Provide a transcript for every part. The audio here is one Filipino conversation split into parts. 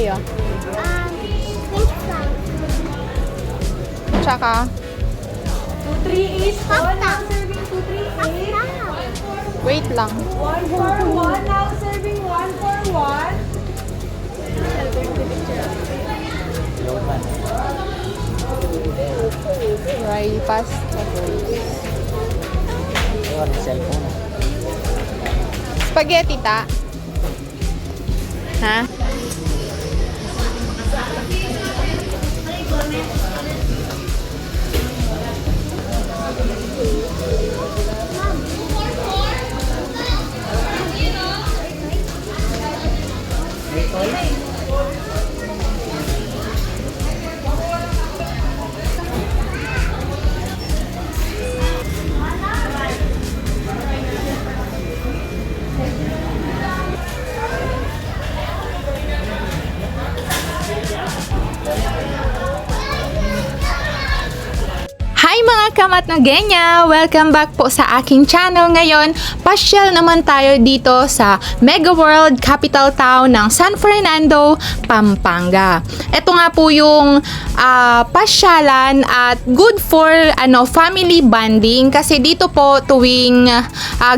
kayo? Fish fry. Tsaka, 2-3 is Pasta. now serving 2-3 is. wait lang. 1 for 1 now serving 1 for 1. Dry pasta bowls. Spaghetti ta? Ha? Hi mga kamatnogenya! Welcome back po sa aking channel ngayon. Pasyal naman tayo dito sa Mega World, capital town ng San Fernando, Pampanga. Ito nga po yung pasyalan at good for family bonding kasi dito po tuwing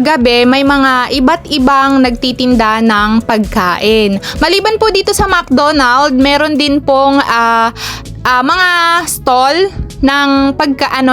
gabi may mga iba't ibang nagtitinda ng pagkain. Maliban po dito sa McDonald's, meron din pong mga stall ng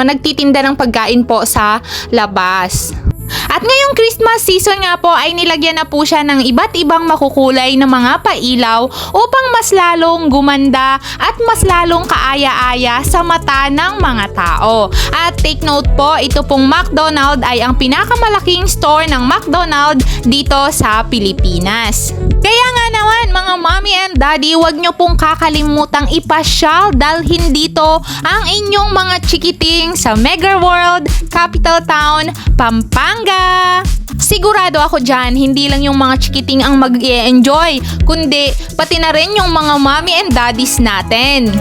nagtitinda ng pagkain po sa labas. At ngayong Christmas season nga po ay nilagyan na po siya ng iba't ibang makukulay na mga pailaw upang mas lalong gumanda at mas lalong kaaya-aya sa mata ng mga tao. At take note po, ito pong McDonald's ay ang pinakamalaking store ng McDonald's dito sa Pilipinas. Kaya nga naman mga mommy and daddy, huwag nyo pong kakalimutang ipasyal dalhin dito ang inyong mga chikiting sa Mega World, capital town, Pampanga. Sigurado ako dyan, hindi lang yung mga chikiting ang mag-e-enjoy, kundi pati na rin yung mga mommy and daddies natin.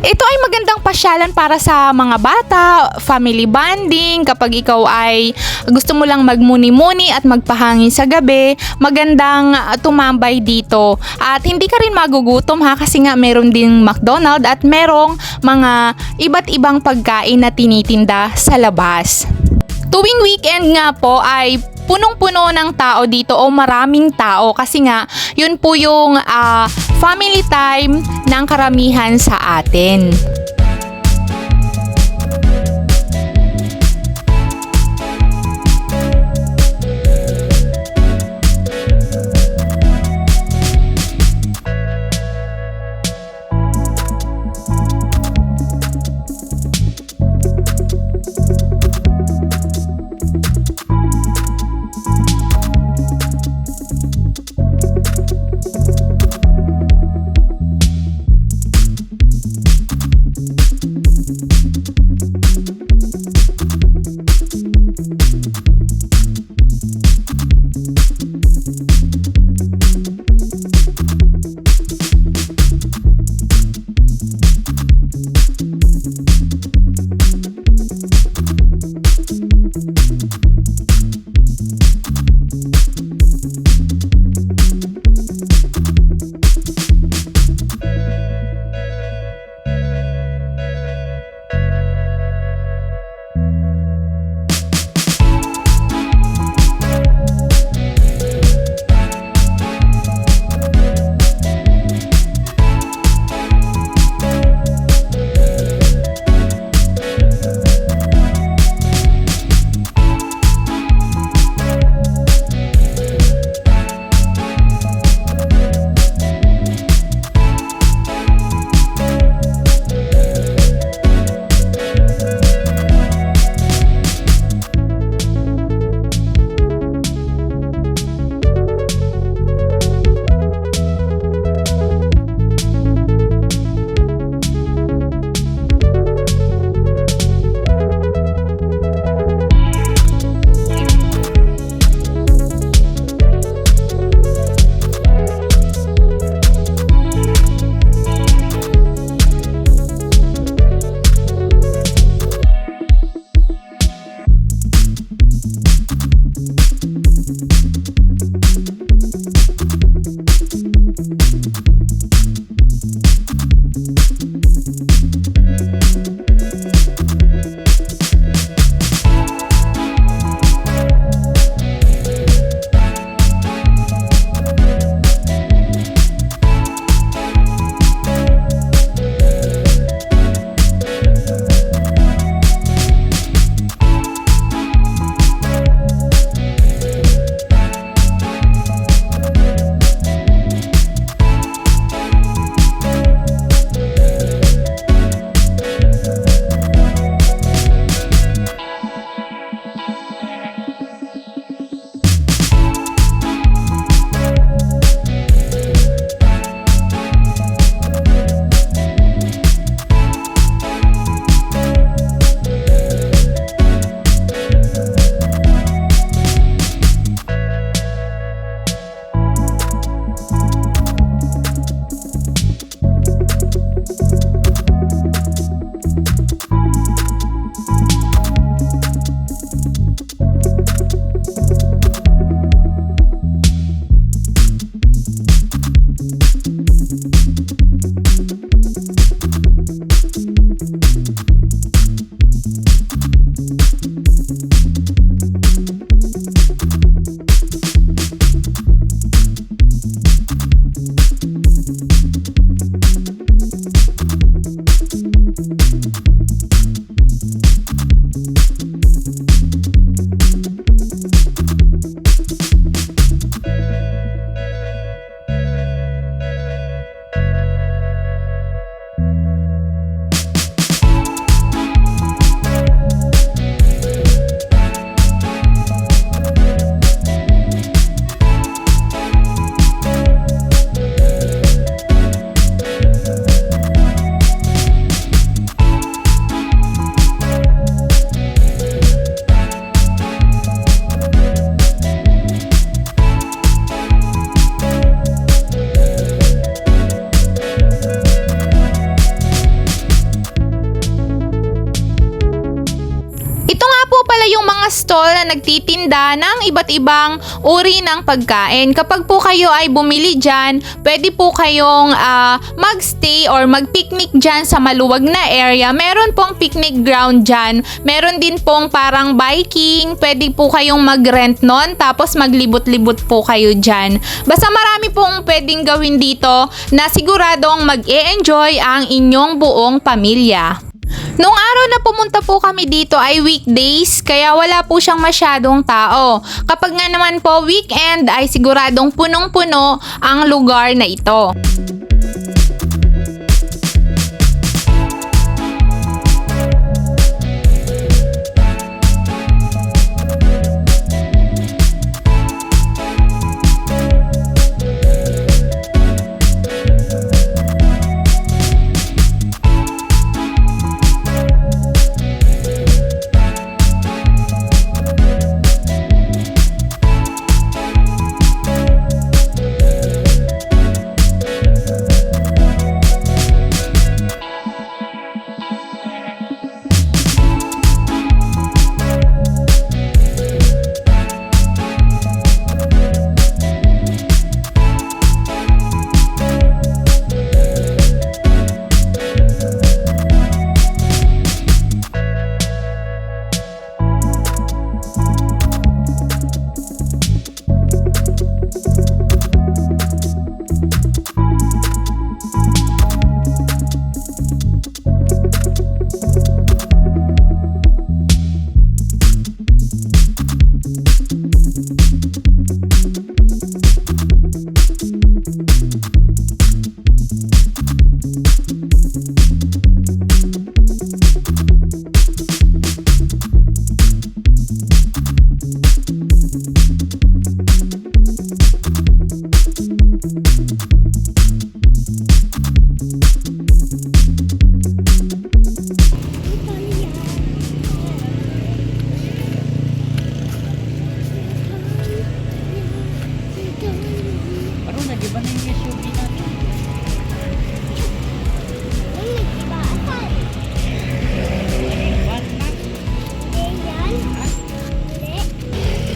Ito ay magandang pasyalan para sa mga bata, family bonding, kapag ikaw ay gusto mo lang magmuni-muni at magpahangin sa gabi, magandang tumambay dito. At hindi ka rin magugutom ha kasi nga meron ding McDonald's at merong mga iba't ibang pagkain na tinitinda sa labas. Tuwing weekend nga po ay punong-puno ng tao dito o maraming tao kasi nga yun po yung family time ng karamihan sa atin. stall na nagtitinda ng iba't ibang uri ng pagkain. Kapag po kayo ay bumili dyan, pwede po kayong magstay or magpicnic dyan sa maluwag na area. Meron pong picnic ground dyan. Meron din pong parang biking. Pwede po kayong mag-rent nun, tapos maglibot-libot po kayo dyan. Basta marami pong pwedeng gawin dito na siguradong mag-e-enjoy ang inyong buong pamilya. Nung araw na pumunta po kami dito ay weekdays, kaya wala po siyang masyadong tao. Kapag nga naman po weekend ay siguradong punong-puno ang lugar na ito.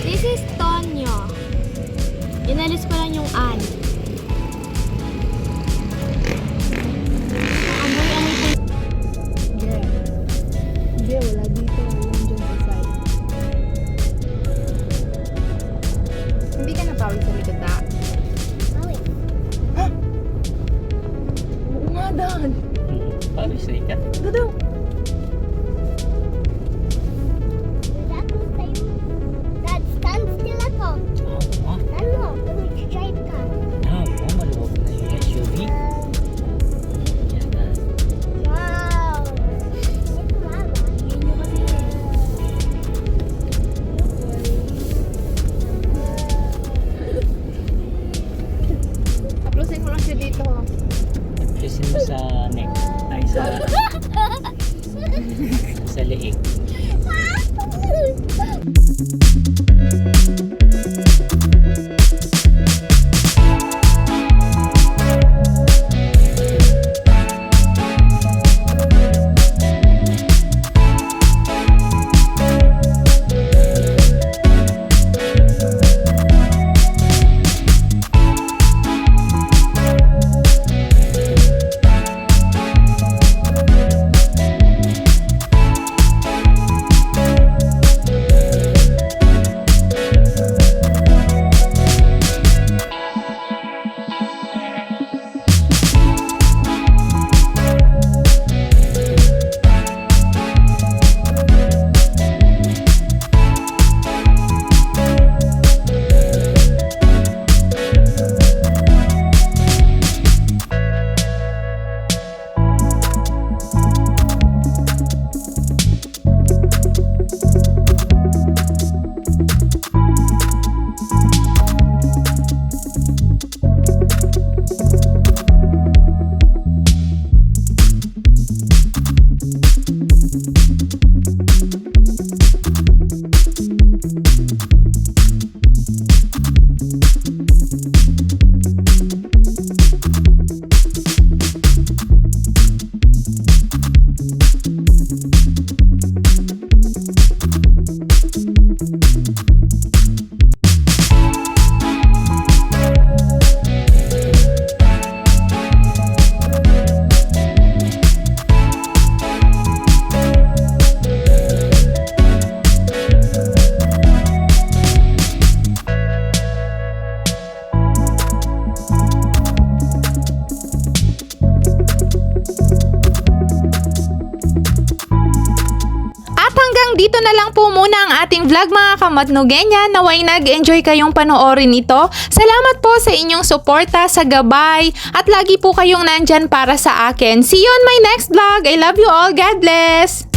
This is Tonyo. Inalis ko lang yung an. Amoy-amoy ko. Hindi, wala dito. Walang dyan sa side. Hindi ka napawid sa likod na. Awit. Oo nga, Dan. Pawis na ikat. Dado. Dad, stand still ako. Oo. Ano? Mag-drive ka. Maluwag na yung SUV. Yan na. Wow. Ito mama. Yun yung kasi. Uploasin mo lang siya dito. Presin mo sa neck. Ay, sa leeg. dito na lang po muna ang ating vlog mga kamatnugenya. Naway nag-enjoy kayong panoorin ito. Salamat po sa inyong suporta, sa gabay, at lagi po kayong nandyan para sa akin. See you on my next vlog. I love you all. God bless!